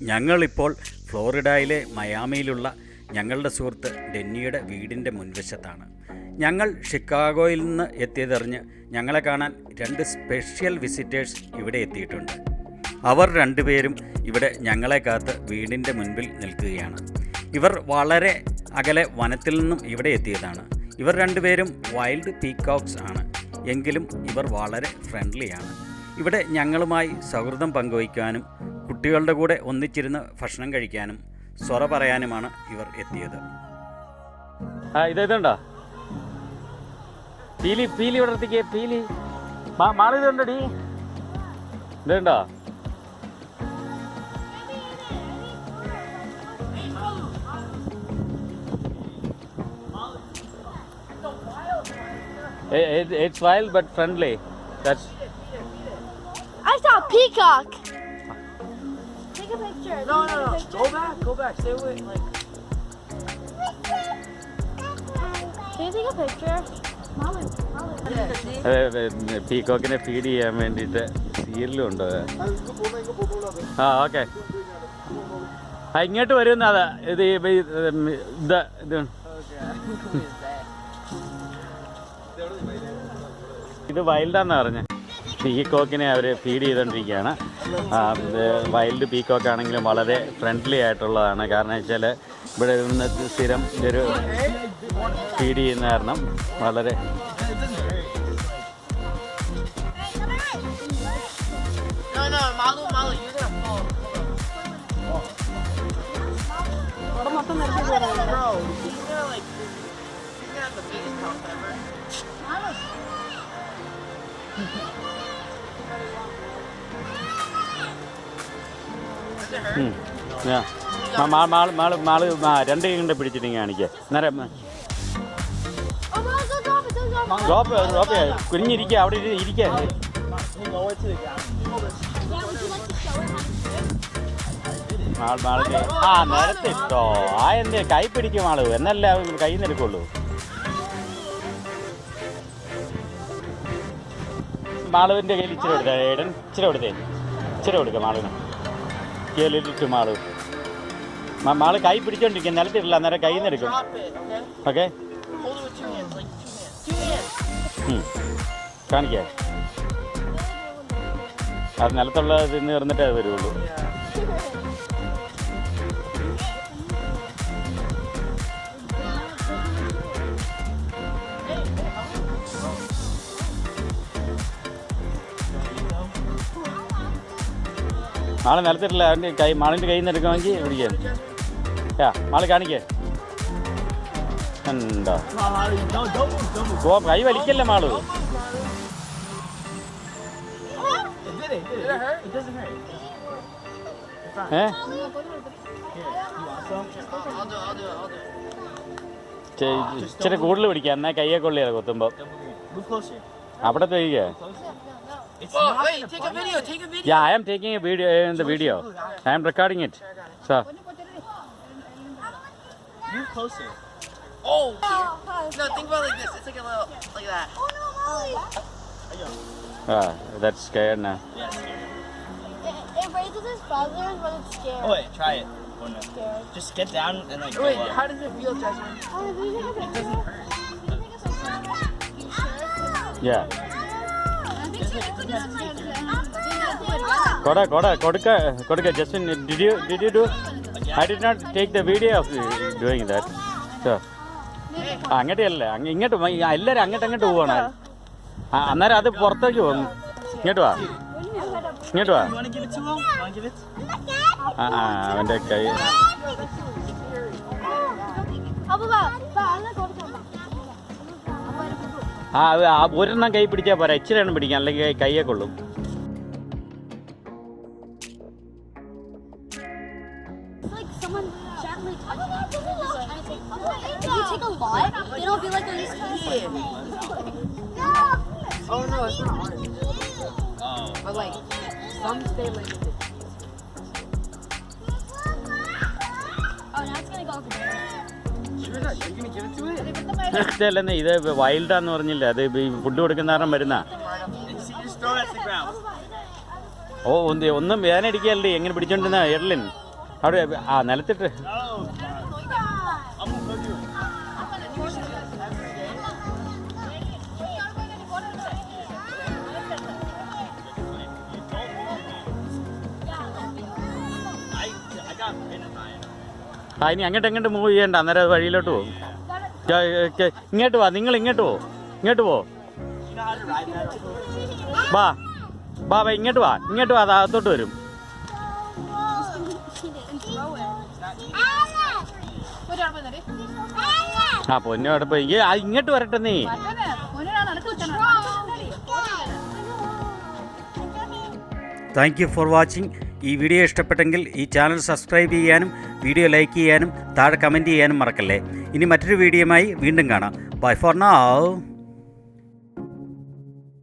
ഞങ്ങളിപ്പോൾ ഫ്ലോറിഡയിലെ മയാമിയിലുള്ള ഞങ്ങളുടെ സുഹൃത്ത് ഡെന്നിയുടെ വീടിൻ്റെ മുൻവശത്താണ്. ഞങ്ങൾ ഷിക്കാഗോയിൽ നിന്ന് എത്തിയതറിഞ്ഞ് ഞങ്ങളെ കാണാൻ 2 സ്പെഷ്യൽ വിസിറ്റേഴ്സ് ഇവിടെ എത്തിയിട്ടുണ്ട്. അവർ രണ്ടുപേരും ഇവിടെ ഞങ്ങളെ കാത്ത് വീടിൻ്റെ മുൻപിൽ നിൽക്കുകയാണ്. ഇവർ വളരെ അകലെ വനത്തിൽ നിന്നും ഇവിടെ എത്തിയതാണ്. ഇവർ രണ്ടുപേരും വൈൽഡ് പീകോക്സ് ആണ്. എങ്കിലും ഇവർ വളരെ ഫ്രണ്ട്ലിയാണ്. ഇവിടെ ഞങ്ങളുമായി സൗഹൃദം പങ്കുവയ്ക്കാനും കുട്ടികളുടെ കൂടെ ഒന്നിച്ചിരുന്ന് ഭക്ഷണം കഴിക്കാനും സ്വറ പറയാനുമാണ് ഇവർ എത്തിയത്. ഇതുണ്ടോ പീലി? പീലി ഇവിടത്തേക്ക് പീലി മാളിതുണ്ടടി, ഇതുണ്ടോ? It's wild but friendly. That's. I saw a peacock. Take a picture. No. Go back. Stay away. Like. Can you take a picture? പീകോക്കിനെ ഫീഡ് ചെയ്യാൻ വേണ്ടിയിട്ട് സീരിയലും ഉണ്ട്. ഓക്കെ. ഇങ്ങോട്ട് വരുന്നതാ ഇത്. ഇത് വൈൽഡാന്നാ പറഞ്ഞത്. പീകോക്കിനെ അവർ ഫീഡ് ചെയ്തുകൊണ്ടിരിക്കുകയാണ്. വൈൽഡ് പീകോക്ക് ആണെങ്കിലും വളരെ ഫ്രണ്ട്ലി ആയിട്ടുള്ളതാണ്. കാരണം വെച്ചാൽ ഇവിടെ നിന്ന് സ്ഥിരം ഇതൊരു ഫീഡ് ചെയ്യുന്ന കാരണം വളരെ മാള് 2 കണ്ട് പിടിച്ചിട്ട് കാണിക്കുക. അന്നേരം കുഞ്ഞിരിക്കുക, അവിടെ ഇരിക്കുക. മാളിന് നേരത്തെ ഇട്ടോ എന്ത് കൈ പിടിക്കും മാള്, എന്നല്ല കൈ നിൽക്കുള്ളൂ. മാളുവിൻ്റെ കയ്യിൽ ഇച്ചിരി കൊടുത്തേ ഏടൻ, ഇച്ചിരി കൊടുക്കുക മാളിന്. കേളിട്ട് മാള് കൈ പിടിച്ചോണ്ടിരിക്കുക, നിലത്തിട്ടില്ല, അന്നേരം കൈ നിൽക്കും. ഓക്കെ, കാണിക്കേ. അത് നിലത്തുള്ള തിന്ന് കിടന്നിട്ടേ അത് വരുള്ളൂ. മാള് നിലത്തിട്ടില്ല, അവൻ്റെ മാളിൻ്റെ കയ്യിൽ നിന്ന് എടുക്കണമെങ്കിൽ പിടിക്കാൻ. മാള് കാണിക്കേ. ഉണ്ടോ കൈ വലിക്കല്ലേ മാള്. ഇച്ചിരി കൂടുതൽ പിടിക്കാം, എന്നാൽ കയ്യെ കൊള്ളിയാ കൊത്തുമ്പോ. അവിടെ കഴിക്കുക. Yeah, I am taking a video in the video. I am recording it. So. Move closer. Oh. No, think about it like this. It's like a little, like that. Oh no, Molly. That's scared now. Yeah, scared. It raises its feathers, but it's scared. Oh wait, try it. Oh no. Scared. Just get down and like. Wait, how does it feel, Jasmine? It doesn't hurt. Yeah. Koda, Justin, did you do? I did not take the video of doing that. So, അങ്ങോട്ടല്ല, ഇങ്ങോട്ട് എല്ലാവരും അങ്ങോട്ട് പോവാണ്. അന്നേരം അത് പുറത്തേക്ക് പോകും. ഇങ്ങോട്ട് വാ. അവൻ്റെ കൈ. ഒരെണ്ണം കൈ പിടിച്ചാൽ പോരാ, ഇച്ചിരി എണ്ണം പിടിക്കാം, അല്ലെങ്കിൽ കയ്യെ കൊള്ളും. Oh no, it's not hard. But like, some stay like this. Oh, now it's gonna go over there. You're gonna give it to it? ഇതല്ലെന്നേ, ഇത് വൈൽഡാന്ന് പറഞ്ഞില്ല, അത് ഫുഡ് കൊടുക്കുന്ന കാരണം വരുന്ന. ഓ ഒന്നും വേദനടിക്കല്ലേ എങ്ങനെ പിടിച്ചോണ്ടിരുന്ന എർലിൻ അവിടെ നിലത്തിട്ട്. ഇനി അങ്ങോട്ട് മൂവ് ചെയ്യണ്ട, അന്നേരം അത് വഴിയിലോട്ട് പോകും. ഇങ്ങോട്ട് വാ, നിങ്ങൾ ഇങ്ങോട്ട് പോ. വാ ഇങ്ങോട്ട് വാ, അത് അകത്തോട്ട് വരും. പൊന്നു അവിടെ പോയി ഇങ്ങോട്ട് വരട്ടെ നീ. Thank you for watching. ഈ വീഡിയോ ഇഷ്ടപ്പെട്ടെങ്കിൽ ഈ ചാനൽ സബ്സ്ക്രൈബ് ചെയ്യാനും വീഡിയോ ലൈക്ക് ചെയ്യാനും താഴെ കമൻറ്റ് ചെയ്യാനും മറക്കല്ലേ. ഇനി മറ്റൊരു വീഡിയോയുമായി വീണ്ടും കാണാം. Bye for now.